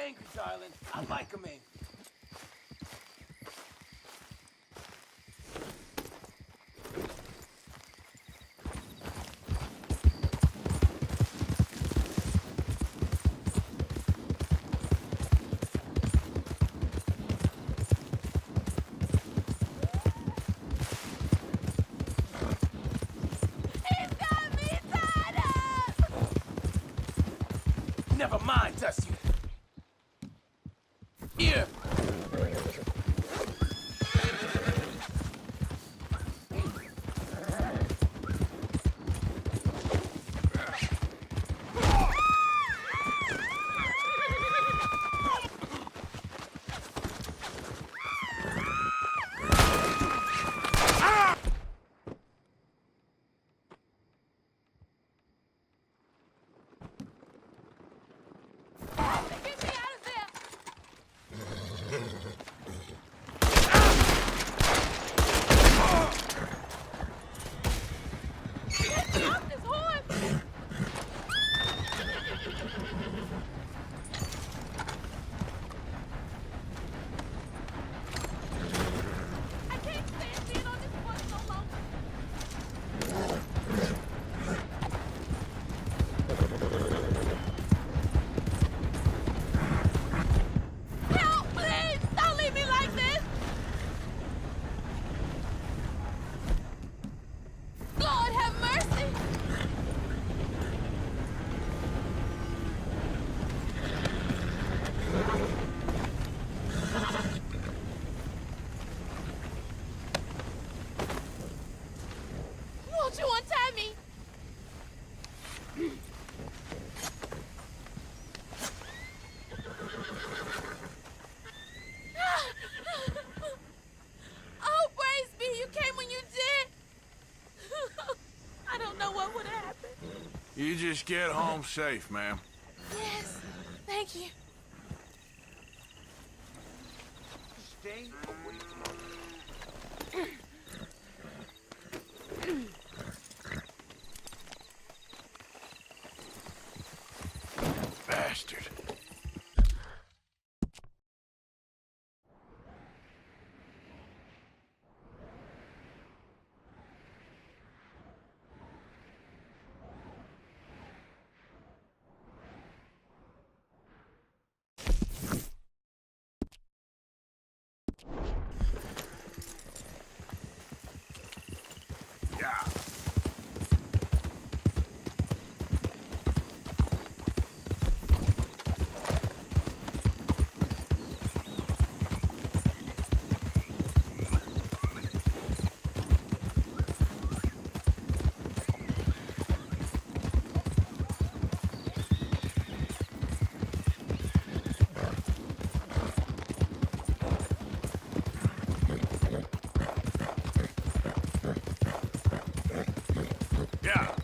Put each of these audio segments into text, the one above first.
angry, darling. I like him angry. Never mind, Dusty. Here. Don't you untie me? Oh, praise be, you came when you did. I don't know what would have happened. You just get home safe, ma'am. Yes, thank you. Stay away from me. Bastard. Yeah. Yeah.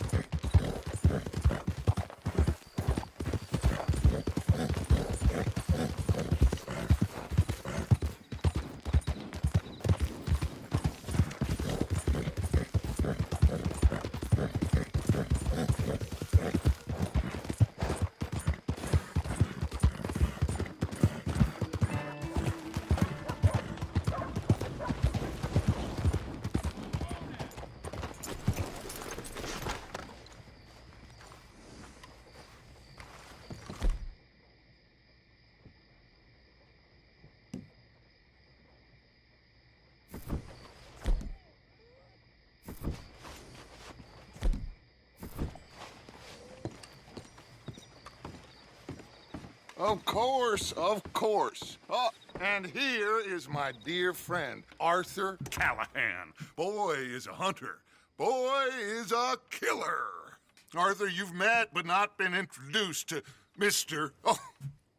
Of course, of course. Oh, and here is my dear friend, Arthur Callahan. Boy is a hunter. Boy is a killer. Arthur, you've met but not been introduced to Mr. Oh,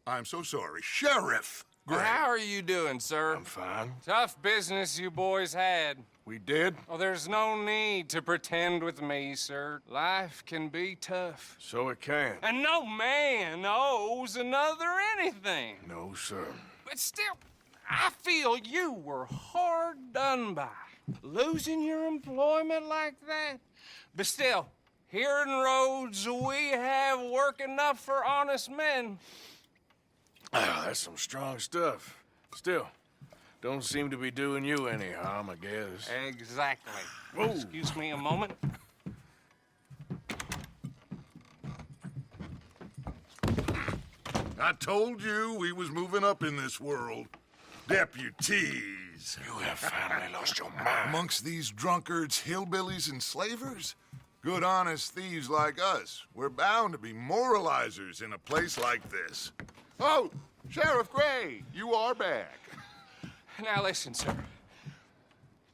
I'm so sorry, Sheriff Gray. How are you doing, sir? I'm fine. Tough business you boys had. We did? Oh, there's no need to pretend with me, sir. Life can be tough. So it can. And no man owes another anything. No, sir. But still, I feel you were hard done by. Losing your employment like that. But still, here in Rhodes, we have work enough for honest men. Ah, that's some strong stuff. Still, don't seem to be doing you any harm, I guess. Exactly. Whoa. Excuse me a moment. I told you we was moving up in this world. Deputies. You have finally lost your mind. Amongst these drunkards, hillbillies, and slavers? Good honest thieves like us. We're bound to be moralizers in a place like this. Oh, Sheriff Gray, you are back. Now listen, sir.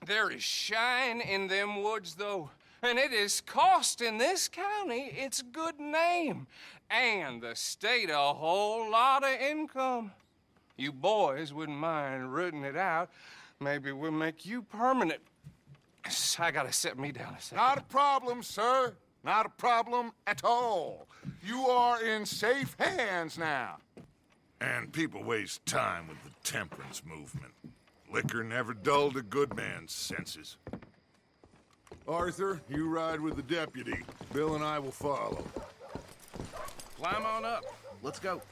There is shine in them woods, though, and it is costing this county its good name and the state a whole lot of income. You boys wouldn't mind rooting it out. Maybe we'll make you permanent. I gotta set me down a second. Not a problem, sir. Not a problem at all. You are in safe hands now. And people waste time with the temperance movement. Liquor never dulled a good man's senses. Arthur, you ride with the deputy. Bill and I will follow. Climb on up. Let's go.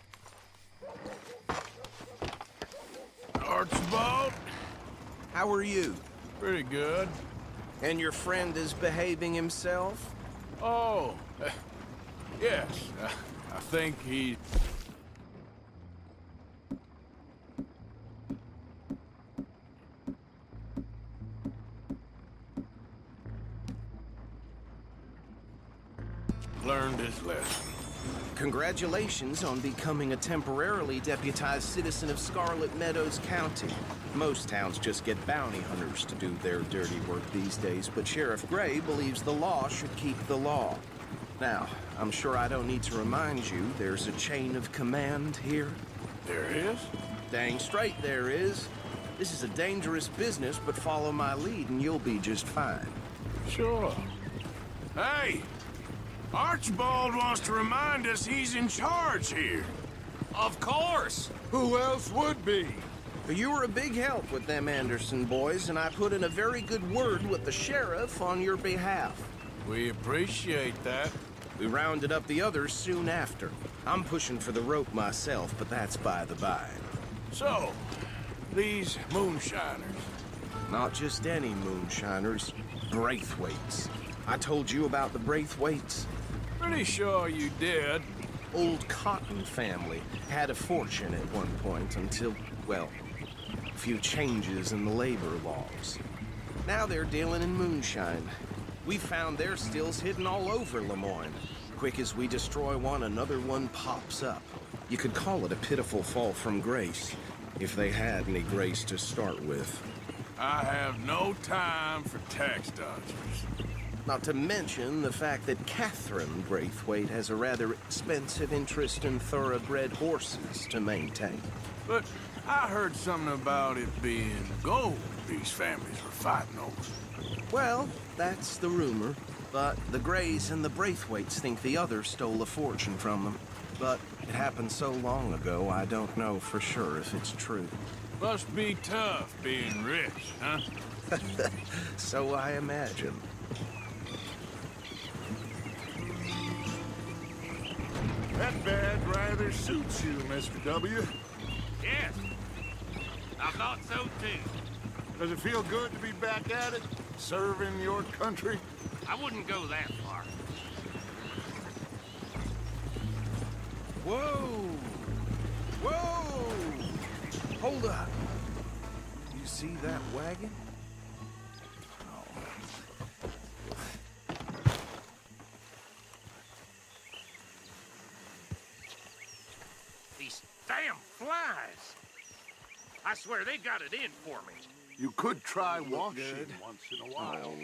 Archibald? How are you? Pretty good. And your friend is behaving himself? Oh, yes. I think he... learned his lesson. Congratulations on becoming a temporarily deputized citizen of Scarlet Meadows County. Most towns just get bounty hunters to do their dirty work these days, but Sheriff Gray believes the law should keep the law. Now, I'm sure I don't need to remind you there's a chain of command here. There is? Dang straight there is. This is a dangerous business, but follow my lead and you'll be just fine. Sure. Hey! Archibald wants to remind us he's in charge here. Of course. Who else would be? You were a big help with them Anderson boys, and I put in a very good word with the sheriff on your behalf. We appreciate that. We rounded up the others soon after. I'm pushing for the rope myself, but that's by the by. So, these moonshiners. Not just any moonshiners, Braithwaites. I told you about the Braithwaites. Pretty sure you did. Old Cotton family had a fortune at one point until, well, a few changes in the labor laws. Now they're dealing in moonshine. We found their stills hidden all over Lemoyne. Quick as we destroy one, another one pops up. You could call it a pitiful fall from grace, if they had any grace to start with. I have no time for tax dodgers. Not to mention the fact that Catherine Braithwaite has a rather expensive interest in thoroughbred horses to maintain. But I heard something about it being gold these families were fighting over. Well, that's the rumor. But the Grays and the Braithwaites think the other stole a fortune from them. But it happened so long ago, I don't know for sure if it's true. Must be tough being rich, huh? So I imagine. That badge rather suits you, Mr. W. Yes. I thought so too. Does it feel good to be back at it, serving your country? I wouldn't go that far. Whoa! Whoa! Hold up. You see that wagon? These damn flies. I swear they got it in for me. You could try washing once in a while.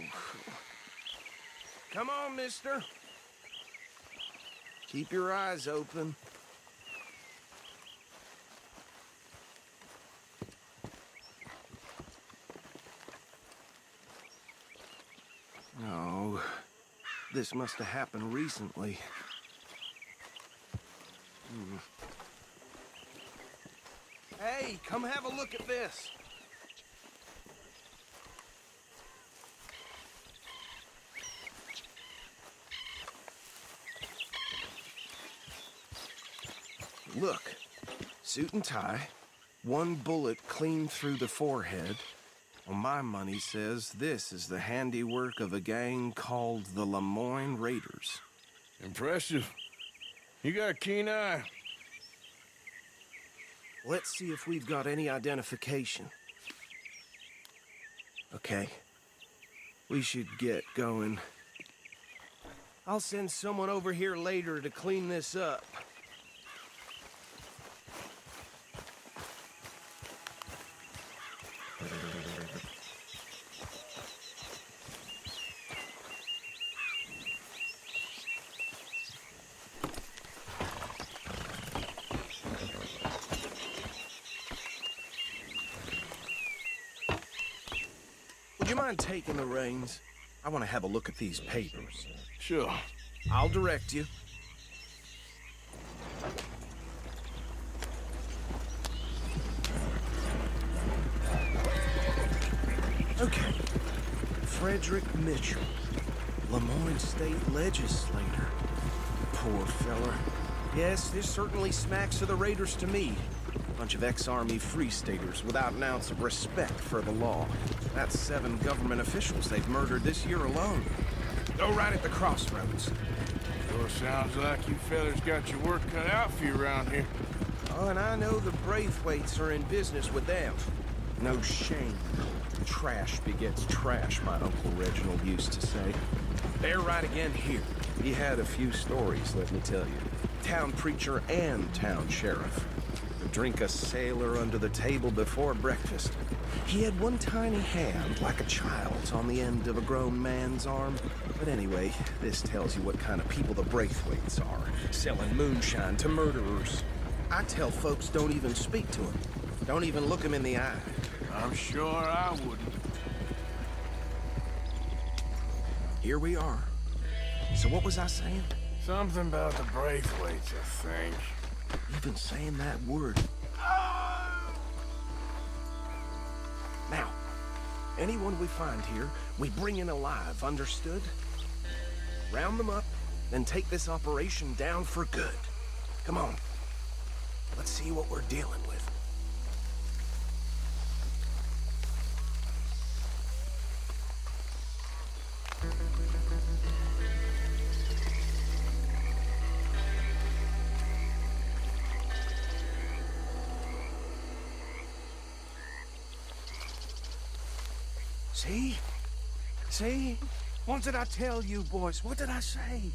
Come on, mister. Keep your eyes open. No, this must have happened recently. Hey, come have a look at this. Look, Suit and tie, one bullet clean through the forehead. Well, my money says this is the handiwork of a gang called the Lemoyne Raiders. Impressive. You got a keen eye. Let's see if we've got any identification. Okay. We should get going. I'll send someone over here later to clean this up. Would you mind taking the reins? I want to have a look at these papers. Sure. I'll direct you. Okay. Frederick Mitchell, Lemoyne State Legislator. Poor feller. Yes, this certainly smacks of the Raiders to me. Bunch of ex-Army Free Staters without an ounce of respect for the law. That's 7 government officials they've murdered this year alone. Go right at the crossroads. Sure sounds like you fellas got your work cut out for you around here. Oh, and I know the Braithwaites are in business with them. No shame. Trash begets trash, my Uncle Reginald used to say. They're right again here. He had a few stories, let me tell you. Town preacher and town sheriff. Could drink a sailor under the table before breakfast. He had one tiny hand, like a child's, on the end of a grown man's arm. But anyway, this tells you what kind of people the Braithwaites are. Selling moonshine to murderers. I tell folks don't even speak to him. Don't even look him in the eye. I'm sure I wouldn't. Here we are. So what was I saying? Something about the Braithwaites, I think. Even saying that word. Now, anyone we find here, we bring in alive, understood? Round them up, then take this operation down for good. Come on. Let's see what we're dealing with. See? See? What did I tell you, boys? What did I say?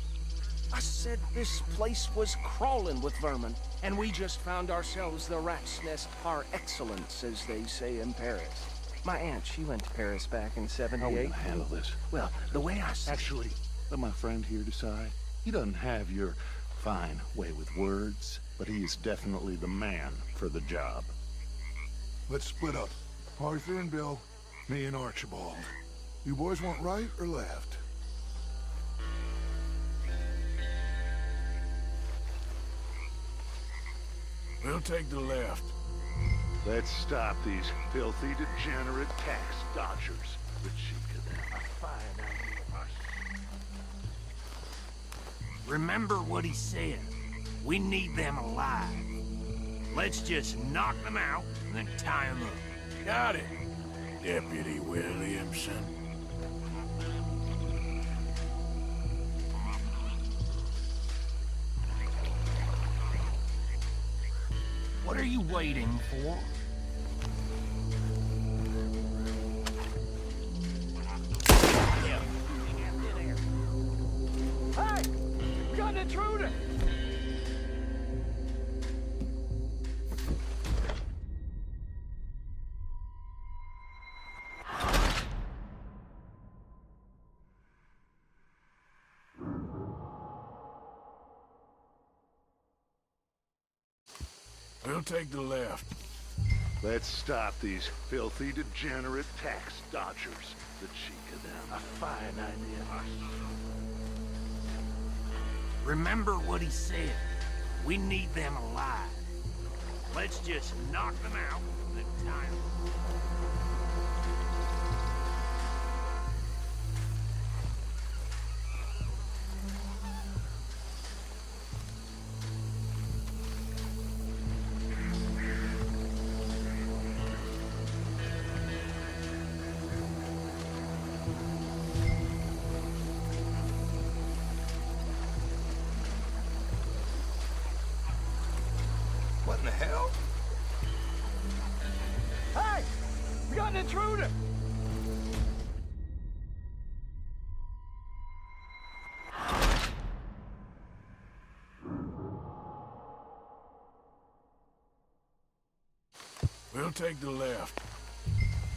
I said this place was crawling with vermin, and we just found ourselves the rat's nest par excellence, as they say in Paris. My aunt, she went to Paris back in '78. How are we gonna handle this? Well, the way I see Actually, let my friend here decide. He doesn't have your fine way with words, but he is definitely the man for the job. Let's split up. Arthur and Bill, me and Archibald. You boys want right or left? We'll take the left. Let's stop these filthy, degenerate tax dodgers. The cheek of them. A fine idea. Remember what he said. We need them alive. Let's just knock them out and then tie them up. Got it, Deputy Williamson. What are you waiting for? Hey! Got an intruder! We'll take the left. Let's stop these filthy, degenerate tax dodgers. The cheek of them. A fine idea. Remember what he said. We need them alive. Let's just knock them out and then tie them up. intruder! We'll take the left.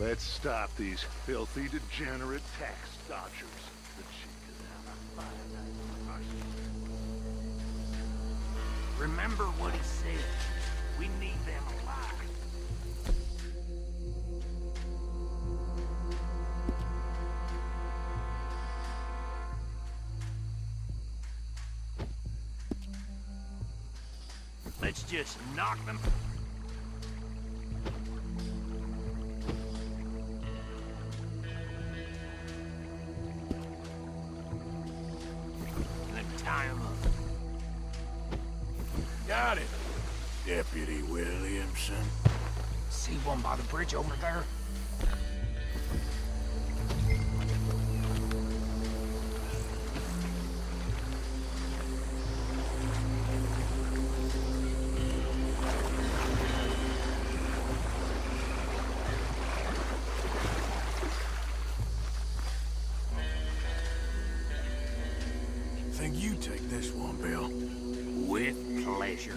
Let's stop these filthy, degenerate tax dodgers. The chief is out on fire. Remember what he said. We need them alive. Let's just knock them. Then tie them up. Got it, Deputy Williamson. See one by the bridge over there? Think you take this one, Bill. With pleasure.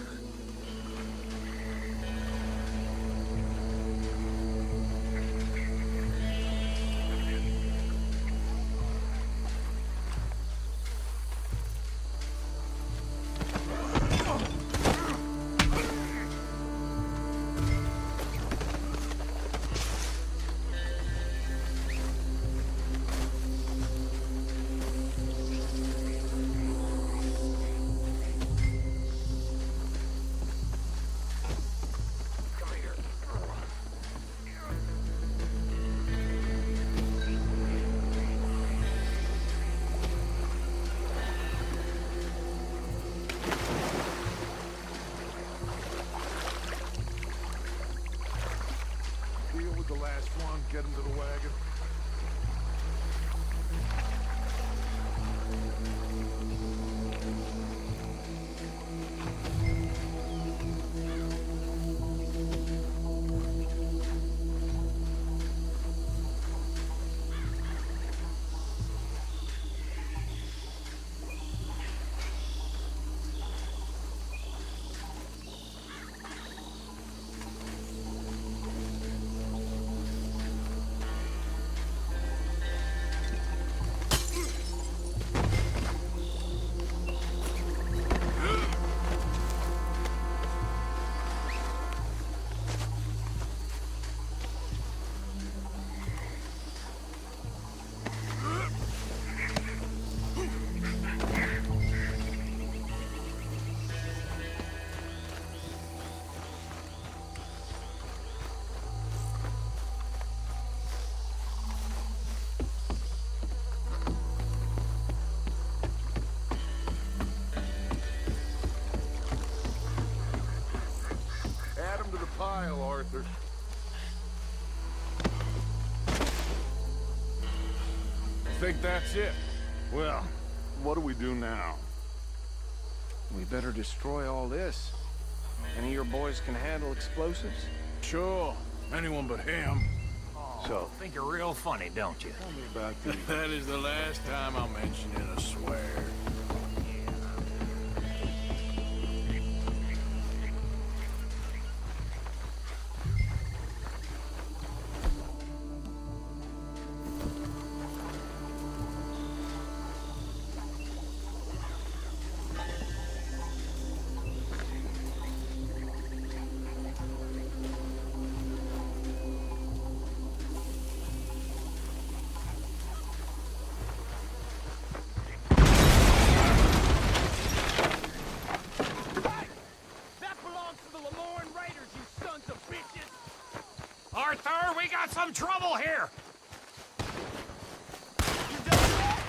Deal with the last one, get him to the wagon. Add him to the pile, Arthur. Think that's it? Well, what do we do now? We better destroy all this. Any of your boys can handle explosives? Sure. Anyone but him. So, Think you're real funny, don't you? tell me about the... That is the last time I'll mention it, I swear. Arthur, we got some trouble here! You done that?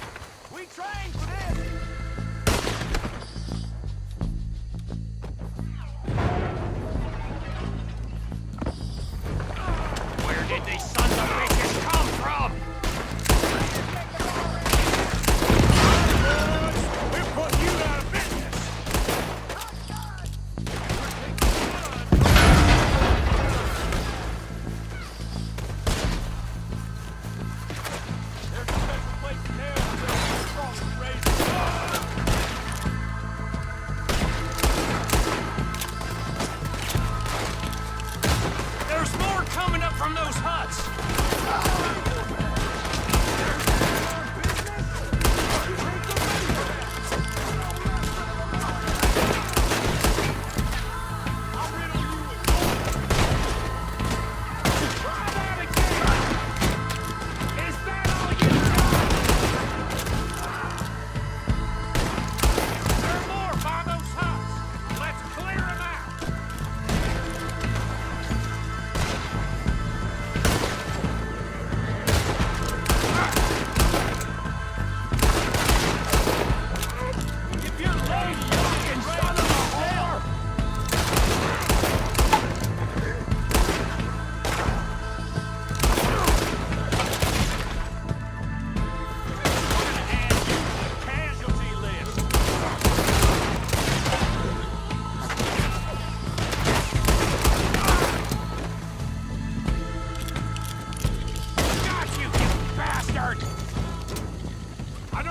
We trained for this! Where did these sons of bitches come from? We're putting you out of business!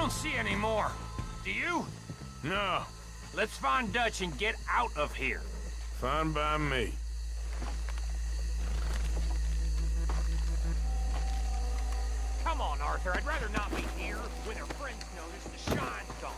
don't see any more. Do you? No, Let's find Dutch and get out of here. fine by me. Come on, Arthur. I'd rather not be here when our friends notice the shine's gone.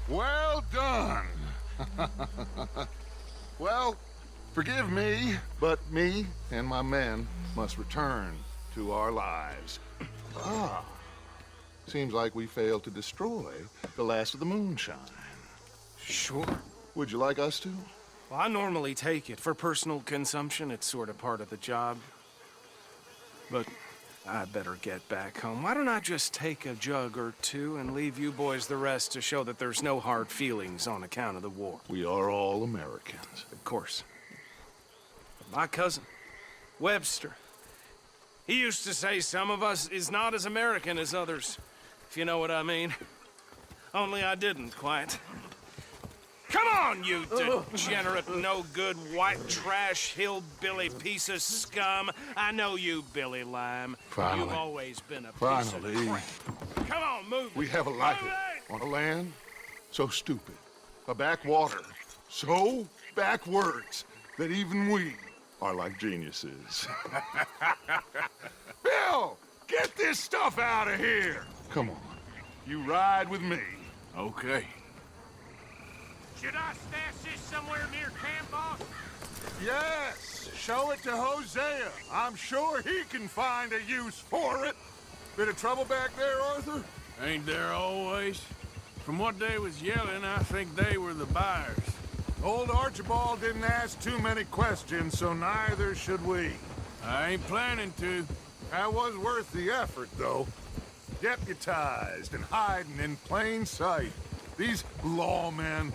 Well done. Well, forgive me, but me and my men must return to our lives. Ah, seems like we failed to destroy the last of the moonshine. Sure. Would you like us to? Well, I normally take it. For personal consumption, it's sort of part of the job. But I better get back home. Why don't I just take a jug or two and leave you boys the rest to show that there's no hard feelings on account of the war? We are all Americans. Of course. But my cousin, Webster, he used to say some of us is not as American as others, if you know what I mean. Only I didn't quite. Come on, you degenerate, no-good, white trash, hillbilly piece of scum. I know you, Billy Lime. Finally. You've always been a piece Finally. of crap. Come on, move. We have a life Move it! on a land so stupid, a backwater so backwards that even we are like geniuses. Bill, get this stuff out of here. Come on, you ride with me. Okay. Should I stash this somewhere near camp, boss? Yes, show it to Hosea. I'm sure he can find a use for it. Bit of trouble back there, Arthur? Ain't there always? From what they was yelling, I think they were the buyers. Old Archibald didn't ask too many questions, so neither should we. I ain't planning to. That was worth the effort, though. Deputized and hiding in plain sight. These lawmen,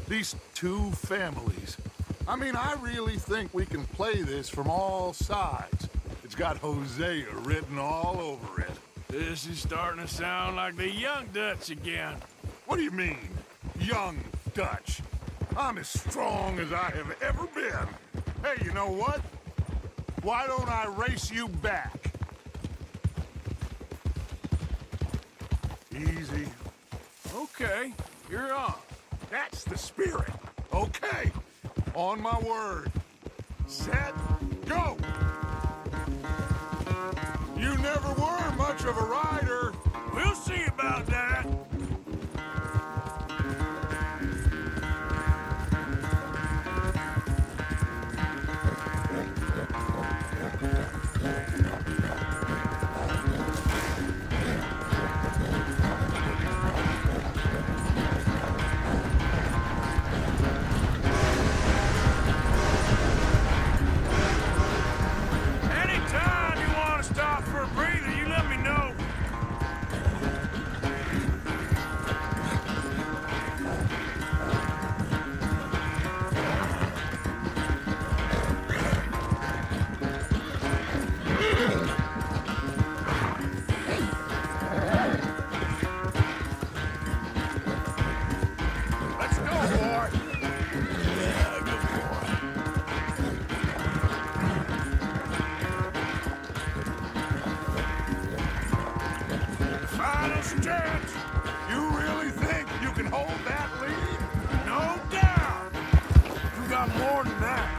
these two families. I mean, I really think we can play this from all sides. It's got Hosea written all over it. This is starting to sound like the young Dutch again. What do you mean, young Dutch? I'm as strong as I have ever been. Hey, you know what? Why don't I race you back? Easy. Okay, you're on. That's the spirit. Okay. On my word. Set, go! You never were much of a rider. We'll see about that. Anytime you want to stop for a breather, you let me know. Let's go, boy. Yeah, good boy. Final stretch. You really think you can hold that lead? No doubt. You got more than that.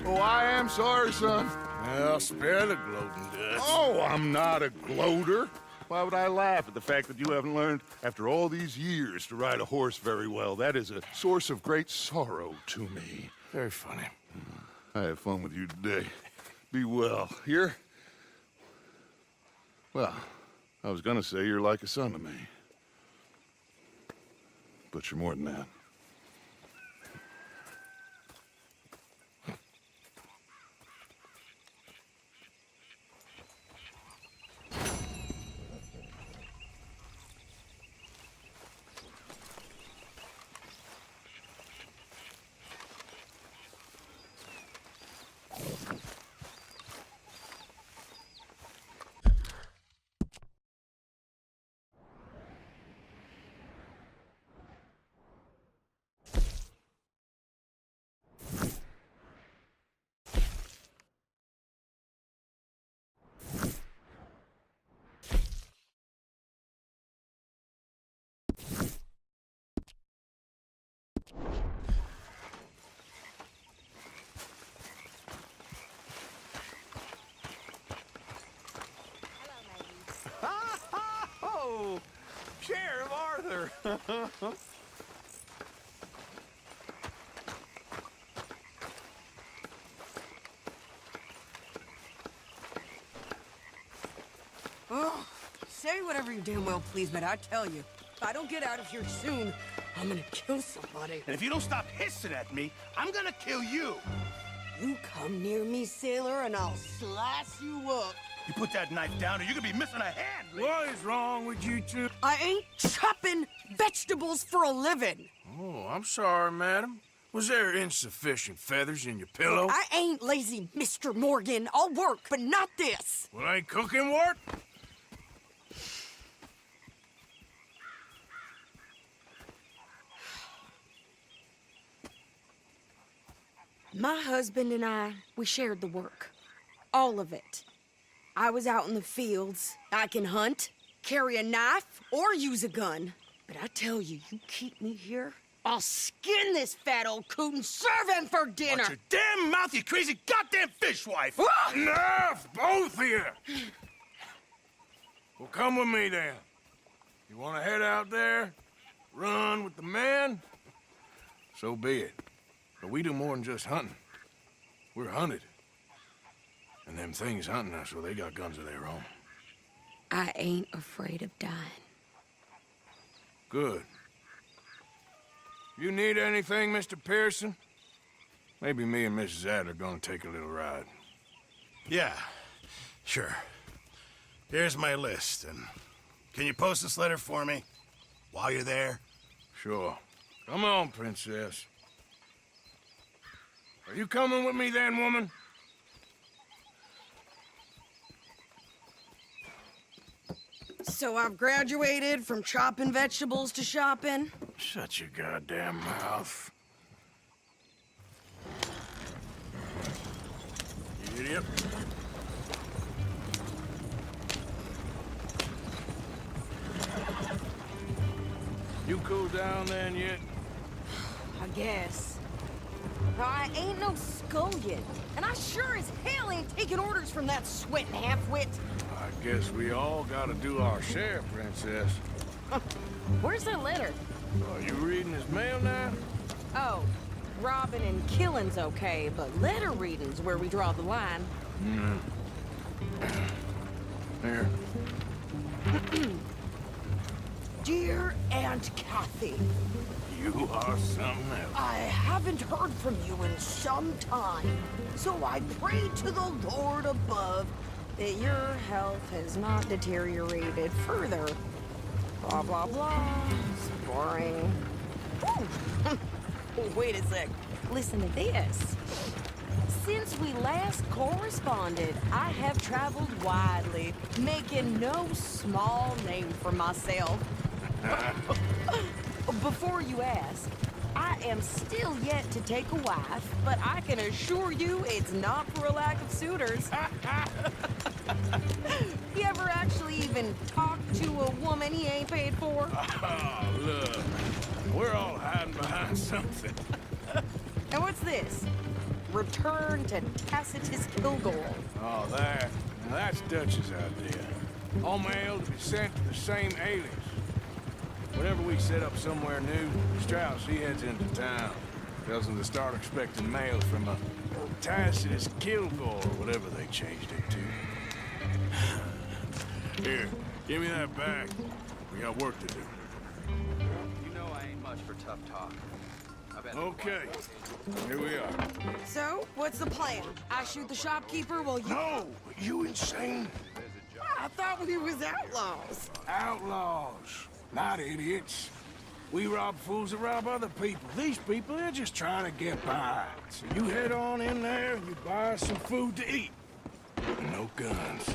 Oh, I am sorry, son. Well, spare the gloating, Dutch. Oh, I'm not a gloater. Why would I laugh at the fact that you haven't learned, after all these years, to ride a horse very well? That is a source of great sorrow to me. Very funny. I had fun with you today. Be well. Here? Well, I was gonna say you're like a son to me. But you're more than that. Oh, Sheriff Arthur. Oh, say whatever you damn well please, but I tell you, if I don't get out of here soon, I'm gonna kill somebody. And if you don't stop hissing at me, I'm gonna kill you. You come near me, sailor, and I'll slice you up. You put that knife down or you're gonna be missing a hand. What is wrong with you two? I ain't chopping vegetables for a living. Oh, I'm sorry, madam. Was there insufficient feathers in your pillow? I ain't lazy, Mr. Morgan. I'll work, but not this. Well, ain't cooking work? My husband and I, we shared the work. All of it. I was out in the fields. I can hunt, carry a knife, or use a gun. But I tell you, you keep me here, I'll skin this fat old coot and serve him for dinner. Watch your damn mouth, you crazy goddamn fishwife! Enough, both of you! Well, come with me, then. You want to head out there, run with the men? So be it. But we do more than just hunting. We're hunted. And them things hunting us, well, they got guns of their own. I ain't afraid of dying. Good. You need anything, Mr. Pearson? Maybe me and Mrs. Adler are gonna take a little ride. Yeah, sure. Here's my list, and can you post this letter for me while you're there? Sure. Come on, Princess. Are you coming with me then, woman? So I've graduated from chopping vegetables to shopping. Shut your goddamn mouth. You idiot. You cool down then yet? I guess. I ain't no scullion, and I sure as hell ain't taking orders from that sweating half-wit. I guess we all gotta do our share, Princess. Where's that letter? Are you reading his mail now? Oh, robbing and killing's okay, but letter reading's where we draw the line. Here. Dear Aunt Kathy, You are something else. I haven't heard from you in some time, so I pray to the Lord above that your health has not deteriorated further. Blah, blah, blah. It's boring. Ooh. Wait a sec. Listen to this. Since we last corresponded, I have traveled widely, making no small name for myself. Before you ask, I am still yet to take a wife, but I can assure you it's not for a lack of suitors. You ever actually even talked to a woman he ain't paid for? Oh, look. We're all hiding behind something. And what's this? Return to Tacitus Kilgore. Oh, that. Now that's Dutch's idea. All mail to be sent to the same alias. Whenever we set up somewhere new, Strauss, he heads into town. Tells them to start expecting mail from a Tacitus Kilgore, or whatever they changed it to. Here, give me that bag. We got work to do. You know I ain't much for tough talk. Okay, here we are. So, what's the plan? I shoot the shopkeeper while you... No! You insane? I thought we was outlaws. Outlaws, not idiots. We rob fools that rob other people. These people, they're just trying to get by. So you head on in there and you buy some food to eat. No guns.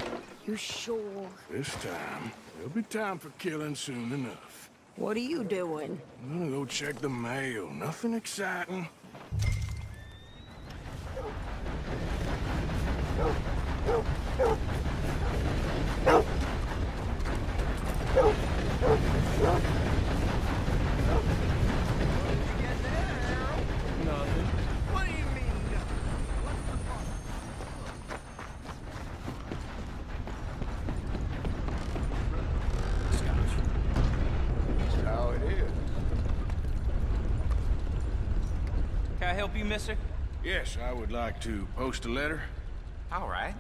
You sure? This time, there'll be time for killing soon enough. What are you doing? I'm gonna go check the mail. Nothing exciting. Nothing. What do you mean? That's how it is. Can I help you, mister? Yes, I would like to post a letter. All right.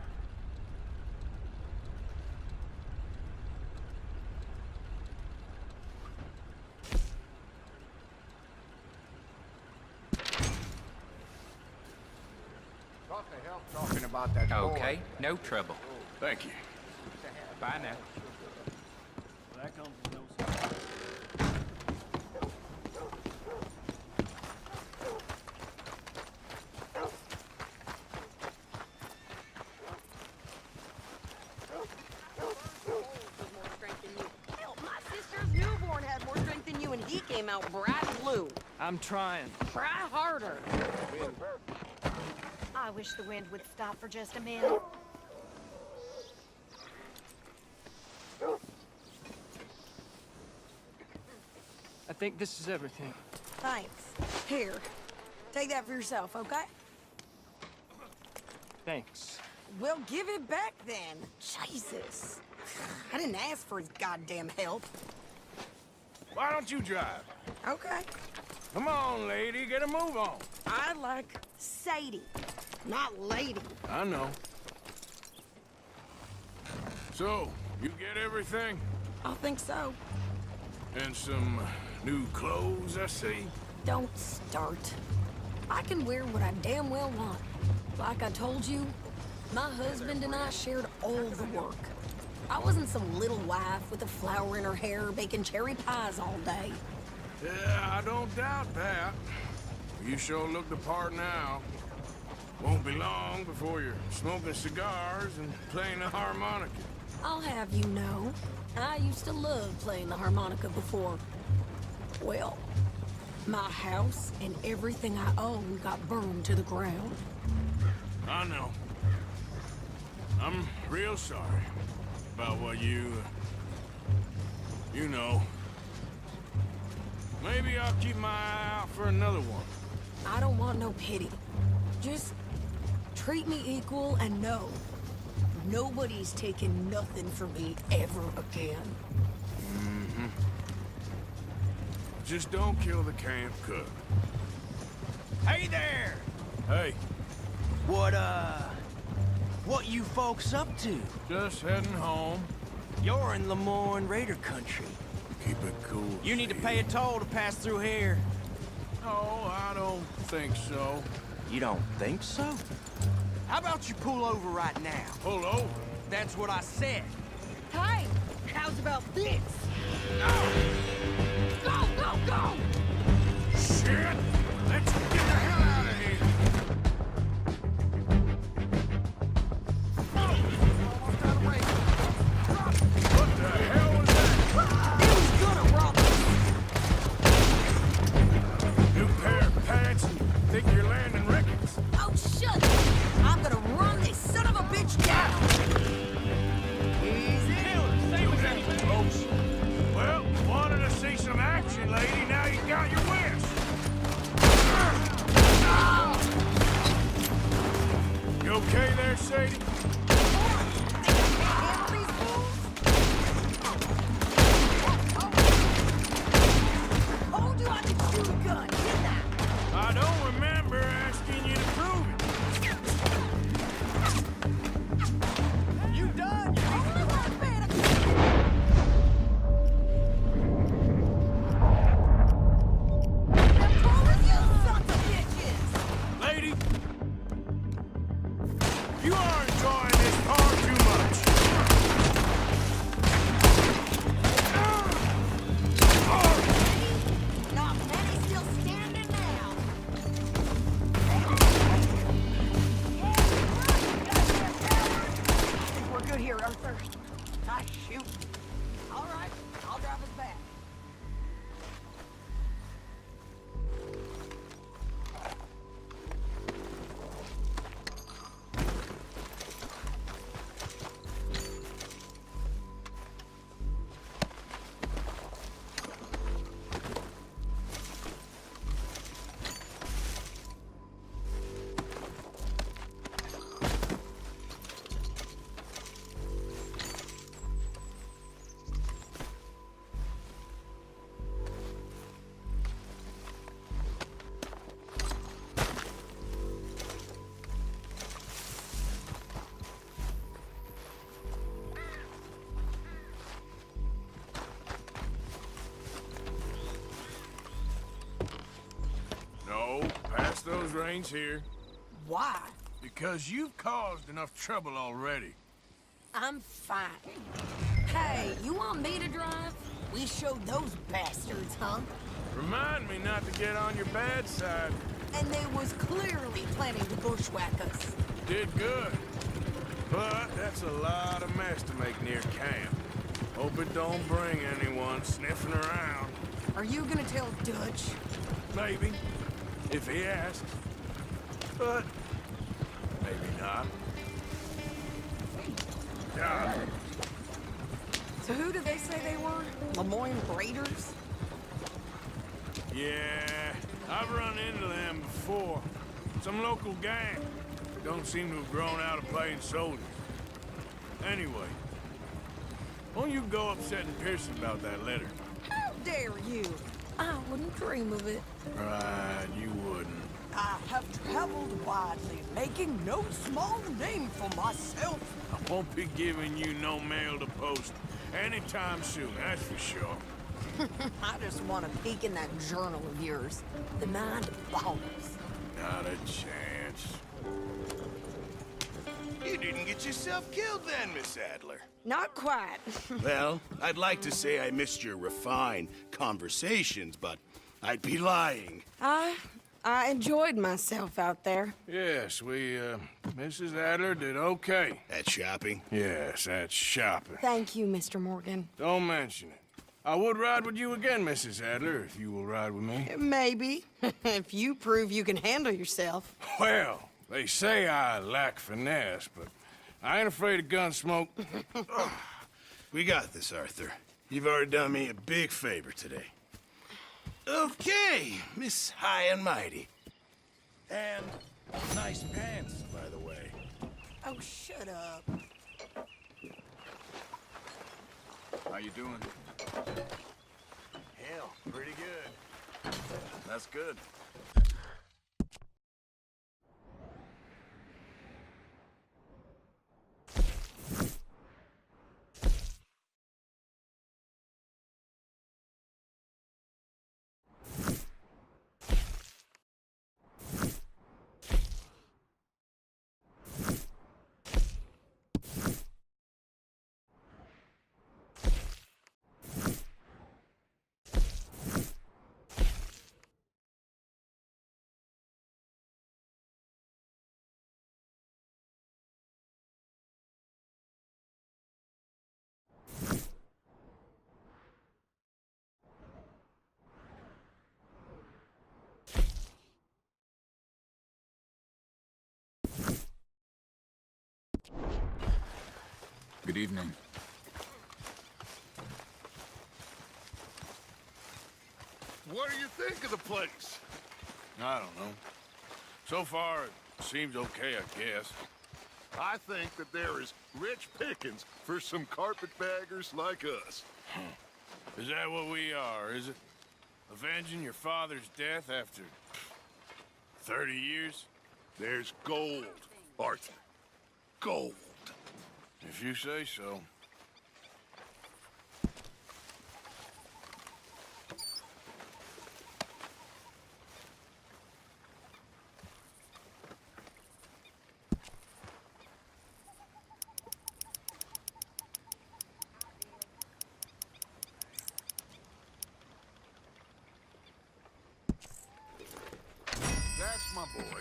Talking about that Okay, no trouble. Thank you. Bye now. That comes with no surprise. Hell, my sister's newborn had more strength than you and he came out bright blue. I'm trying. Try harder. I wish the wind would stop for just a minute. I think this is everything. Thanks. Here, take that for yourself, okay? Thanks. Well, give it back then. Jesus. I didn't ask for his goddamn help. Why don't you drive? Okay. Come on, lady, get a move on. I like Sadie, not lady. I know. So, you get everything? I think so. And some new clothes, I see. Don't start. I can wear what I damn well want. Like I told you, my husband and I shared all the work. I wasn't some little wife with a flower in her hair baking cherry pies all day. Yeah, I don't doubt that. You sure look the part now. Won't be long before you're smoking cigars and playing the harmonica. I'll have you know, I used to love playing the harmonica before. Well, my house and everything I own got burned to the ground. I know. I'm real sorry about what you know. Maybe I'll keep my eye out for another one. I don't want no pity. Just treat me equal and know nobody's taking nothing from me ever again. Mm-hmm. Just don't kill the camp cook. Hey there! Hey, What you folks up to? just heading home. You're in Lemoyne Raider country. Keep it cool. You need to pay a toll to pass through here. No, I don't think so. You don't think so? How about you pull over right now? Pull over. That's what I said. Hey, how's about this? Go, go, go! Shit! Let's get the hell out of here! What the hell was that? He was gonna rob us. New pair of pants and think you're landing records. Oh, shut it! I'm gonna run this son of a bitch down! Easy. Folks. Well, wanted to see some action, lady. Now you got your wish. there, Sadie? Told you I could shoot a gun. Get that. I don't remember asking you to prove it. You done? Only one man. Them callers, you sons of bitches. Lady, you are enjoying this far too much. Not many still standing now. I think we're good here, Arthur. Nice shoot. All right, I'll drive us back. No, pass those reins here. Why? Because you've caused enough trouble already. I'm fine. Hey, you want me to drive? We showed those bastards, huh? Remind me not to get on your bad side. And they was clearly planning to bushwhack us. Did good. But that's a lot of mess to make near camp. Hope it don't bring anyone sniffing around. Are you gonna tell Dutch? Maybe, if he asks. But maybe not. God. So who do they say they were? Lemoyne Raiders? Yeah, I've run into them before. Some local gang. Don't seem to have grown out of playing soldiers. Anyway, won't you go upsetting Pearson about that letter? How dare you? I wouldn't dream of it. Right, you wouldn't. I have traveled widely, making no small name for myself. I won't be giving you no mail to post anytime soon, that's for sure. I just want to peek in that journal of yours. The mind boggles. Not a chance. You didn't get yourself killed then, Miss Adler. Not quite. Well, I'd like to say I missed your refined conversations, but I'd be lying. I enjoyed myself out there. Yes, Mrs. Adler did okay. At shopping? Yes, that's shopping. Thank you, Mr. Morgan. Don't mention it. I would ride with you again, Mrs. Adler, if you will ride with me. Maybe. If you prove you can handle yourself. Well, they say I lack finesse, but I ain't afraid of gun smoke. We got this, Arthur. You've already done me a big favor today. Okay, Miss High and Mighty. And nice pants, by the way. Oh, shut up. How you doing? Hell, pretty good. That's good. Good evening. What do you think of the place? I don't know. So far, it seems okay, I guess. I think that there is rich pickings for some carpetbaggers like us. Is that what we are, is it? Avenging your father's death after 30 years? There's gold, Arthur. Gold. If you say so. That's my boy.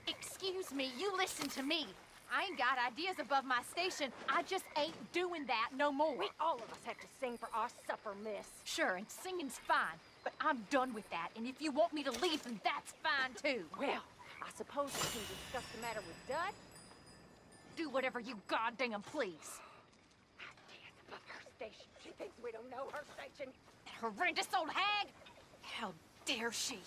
Excuse me, you listen to me. I ain't got ideas above my station. I just ain't doing that no more. We all of us have to sing for our supper, miss. Sure, and singing's fine, but I'm done with that. And if you want me to leave, then that's fine too. Well, I suppose we can discuss the matter with Dud. Do whatever you goddamn please. Ideas above her station. She thinks we don't know her station. That horrendous old hag! How dare she?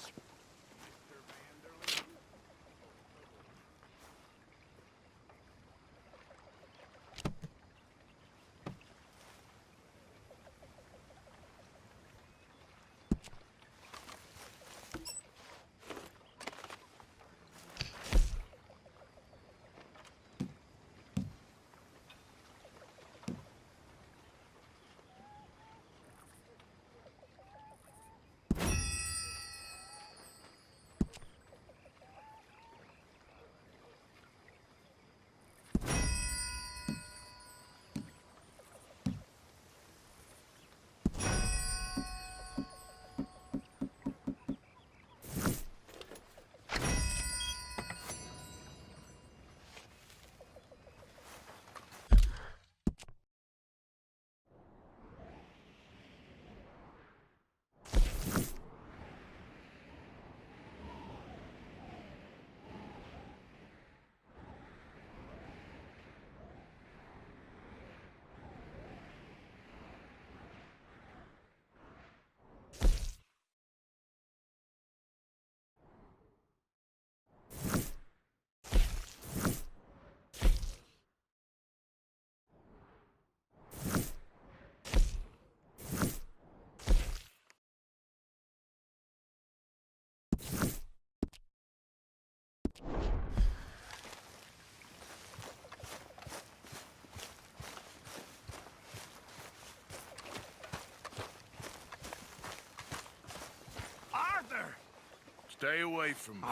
Stay away from me.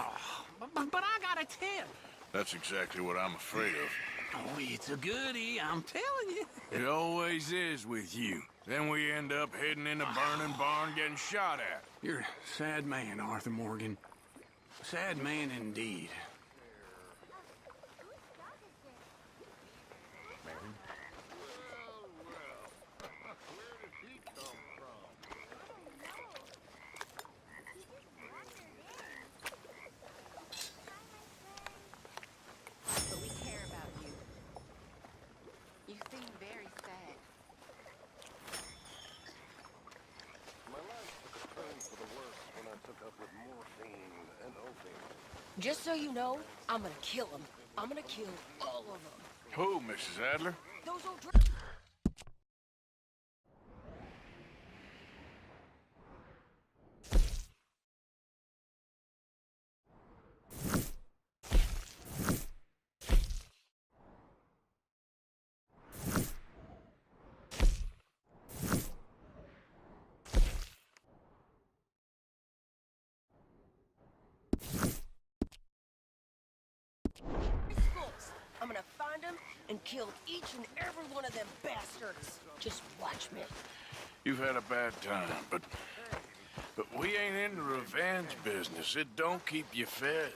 But I got a tip. That's exactly what I'm afraid of. Oh, it's a goodie, I'm telling you. It always is with you. Then we end up heading in a burning barn getting shot at. You're a sad man, Arthur Morgan. Sad man indeed. But we care about you. You seem very sad. My life took a turn for the worse when I took up with morphine and opium. Just so you know, I'm gonna kill them. I'm gonna kill all of them. Who, Mrs. Adler? Those old skulls. I'm gonna find them and kill each and every one of them bastards. Just watch me. You've had a bad time, but we ain't in the revenge business. It don't keep you fed.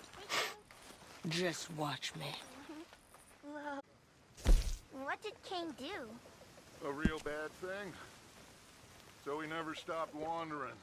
Just watch me. Well, what did King do? A real bad thing. So he never stopped wandering.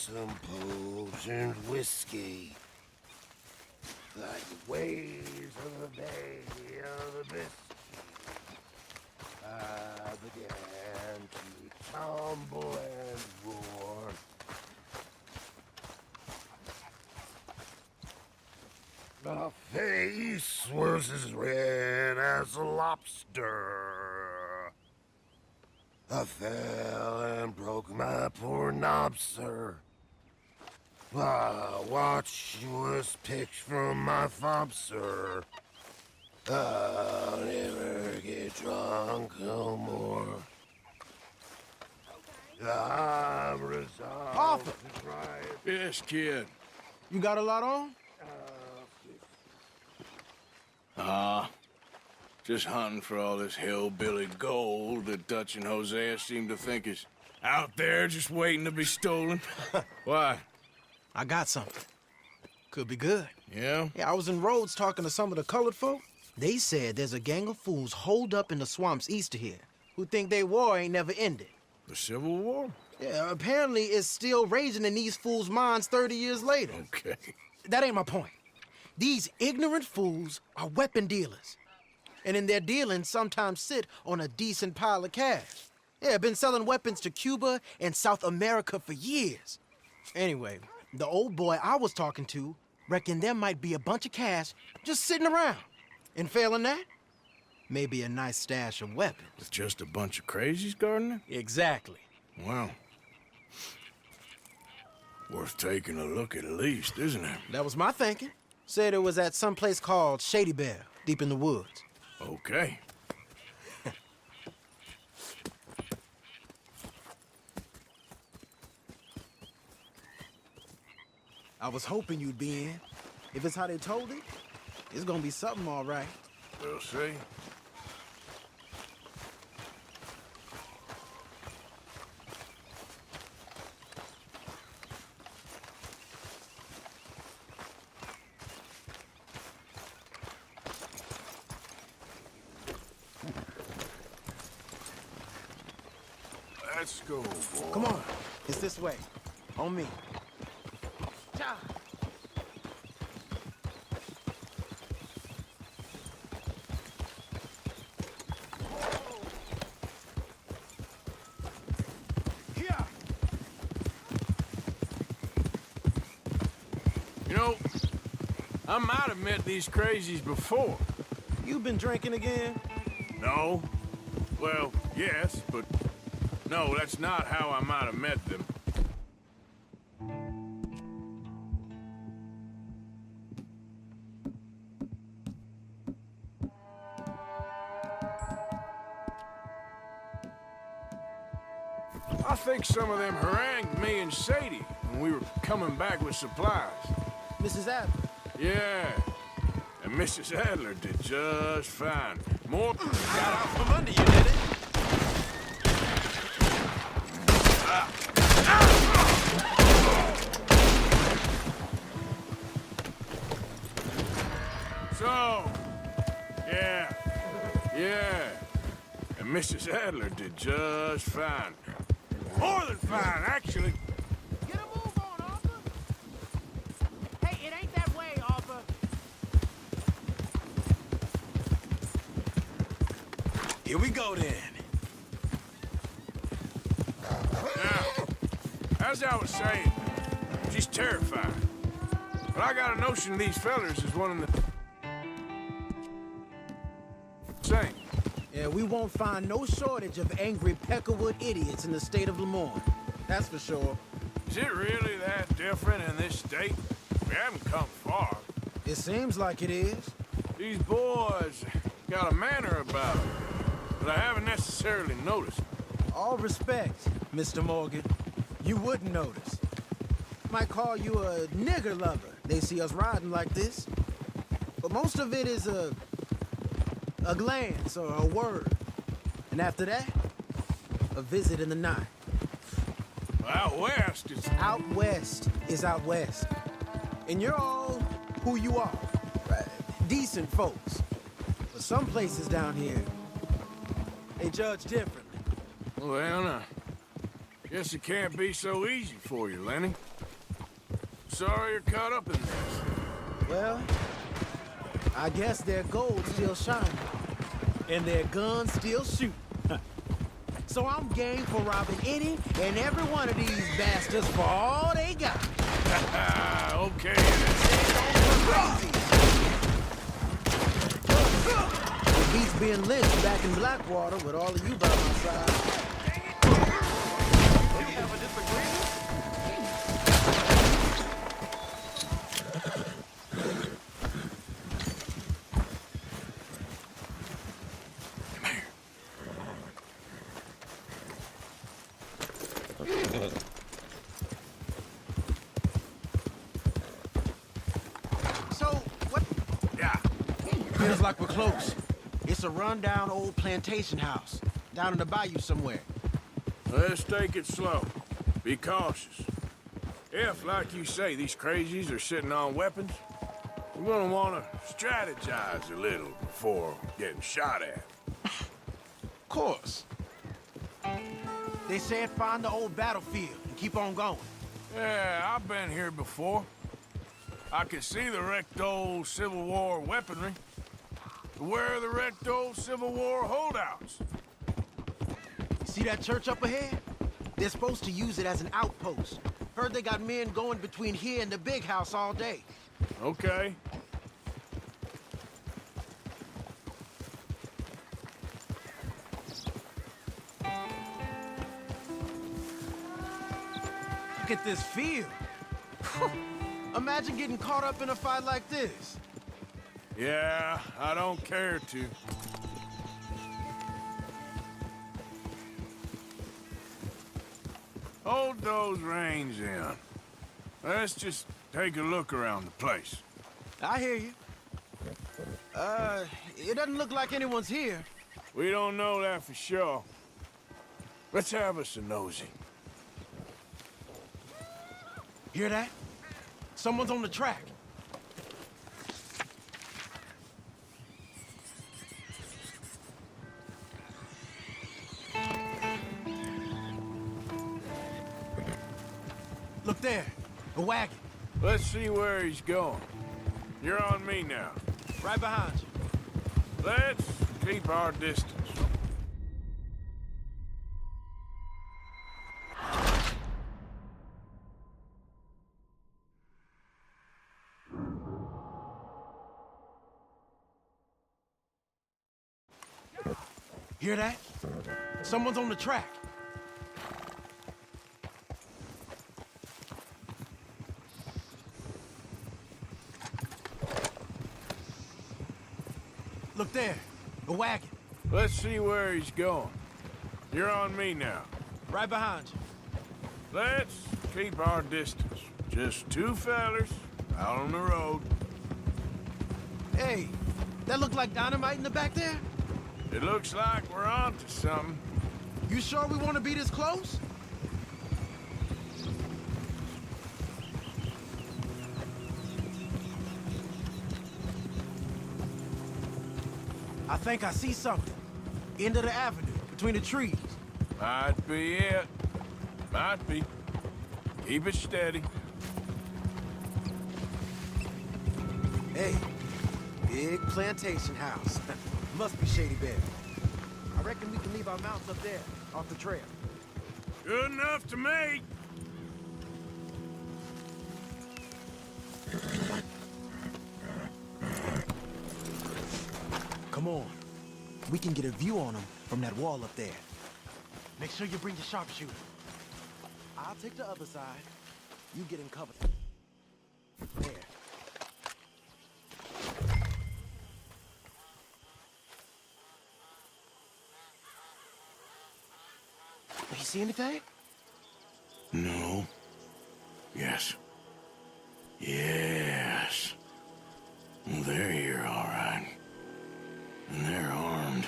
some potent whiskey. Like the waves of the Bay of the Biscuit, I began to tumble and roar. My face was as red as a lobster. I fell and broke my poor knob, sir. My watch was picked from my fob, sir. I'll never get drunk no more. I'm resolved Arthur. to try it. Yes, kid. You got a lot on? Just hunting for all this hillbilly gold that Dutch and Hosea seem to think is out there just waiting to be stolen. Why? I got something. Could be good. Yeah? Yeah, I was in Rhodes talking to some of the colored folk. They said there's a gang of fools holed up in the swamps east of here who think their war ain't never ended. The Civil War? Yeah, apparently it's still raging in these fools' minds 30 years later. Okay. That ain't my point. These ignorant fools are weapon dealers. And in their dealing, sometimes sit on a decent pile of cash. Yeah, been selling weapons to Cuba and South America for years. Anyway, the old boy I was talking to reckoned there might be a bunch of cash just sitting around. And failing that, maybe a nice stash of weapons. With just a bunch of crazies guarding it? Exactly. Well, worth taking a look at least, isn't it? That was my thinking. Said it was at some place called Shady Belle, deep in the woods. Okay. I was hoping you'd be in. If it's how they told it, it's gonna be something all right. We'll see. Let's go, boy. Come on, it's this way. On me. Cha. Yeah. You know, I might have met these crazies before. You been drinking again? No. Well, yes, but no, that's not how I might have met them. I think some of them harangued me and Sadie when we were coming back with supplies. Mrs. Adler? Yeah. And Mrs. Adler did just fine. More got out from under you, did it? So, yeah. And Mrs. Adler did just fine. More than fine, actually. Get a move on, Arthur. Hey, it ain't that way, Arthur. Here we go, then. Now, as I was saying, she's terrified. But I got a notion these fellers is one of the same. Yeah, we won't find no shortage of angry Peckerwood idiots in the state of Lemoyne. That's for sure. Is it really that different in this state? We haven't come far. It seems like it is. These boys got a manner about them, but I haven't necessarily noticed. All respect, Mr. Morgan. You wouldn't notice. Might call you a nigger lover. They see us riding like this. But most of it is a glance or a word. And after that, a visit in the night. Out west is... Out west is out west. And you're all who you are. Decent folks. But some places down here, they judge differently. Well, now, guess it can't be so easy for you, Lenny. sorry you're caught up in this. Well, I guess their gold's still shining. And their guns still shoot. So I'm game for robbing any and every one of these bastards for all they got. Okay. It beats being lynched back in Blackwater with all of you by my side. We have a disagreement? So, what? Yeah. Feels like we're close. It's a rundown old plantation house, down in the bayou somewhere. Let's take it slow. Be cautious. If, like you say, these crazies are sitting on weapons, we're gonna want to strategize a little before getting shot at. Of course. They said find the old battlefield and keep on going. Yeah, I've been here before. I can see the wrecked old Civil War weaponry. Where are the wrecked old Civil War holdouts? See that church up ahead? They're supposed to use it as an outpost. Heard they got men going between here and the big house all day. Okay. Look at this field. Imagine getting caught up in a fight like this. Yeah, I don't care to. Hold those reins in. Let's just take a look around the place. I hear you. It doesn't look like anyone's here. We don't know that for sure. Let's have us a nosy. Hear that? Someone's on the track. Look there, a wagon. Let's see where he's going. You're on me now. Right behind you. Let's keep our distance. Hear that? Someone's on the track. Look there, a wagon. Let's see where he's going. You're on me now. Right behind you. Let's keep our distance. Just two fellers out on the road. Hey, that look like dynamite in the back there? It looks like we're on to something. You sure we want to be this close? I think I see something. End of the avenue, between the trees. Might be it. Might be. Keep it steady. Hey, big plantation house. Must be Shady Bed. I reckon we can leave our mounts up there, off the trail. Good enough to me. Come on. We can get a view on them from that wall up there. Make sure you bring your sharpshooter. I'll take the other side. You get in cover. There. You see anything? No. Yes. Yes. Well, they're here, all right. And they're armed.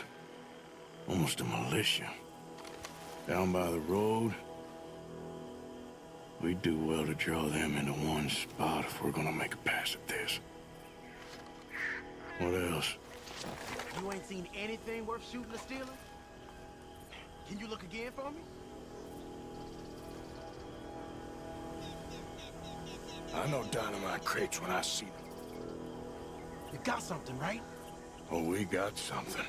Almost a militia. Down by the road. We'd do well to draw them into one spot if we're gonna make a pass at this. What else? You ain't seen anything worth shooting or stealing? Can you look again for me? I know dynamite crates when I see them. You got something, right? Oh, we got something.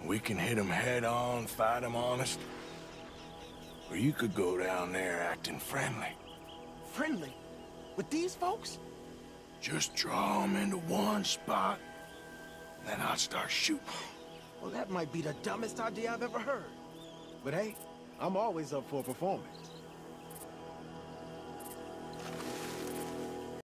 We can hit them head on, fight them honest. Or you could go down there acting friendly. Friendly? With these folks? Just draw them into one spot, then I'll start shooting. Well, that might be the dumbest idea I've ever heard. But hey, I'm always up for a performance.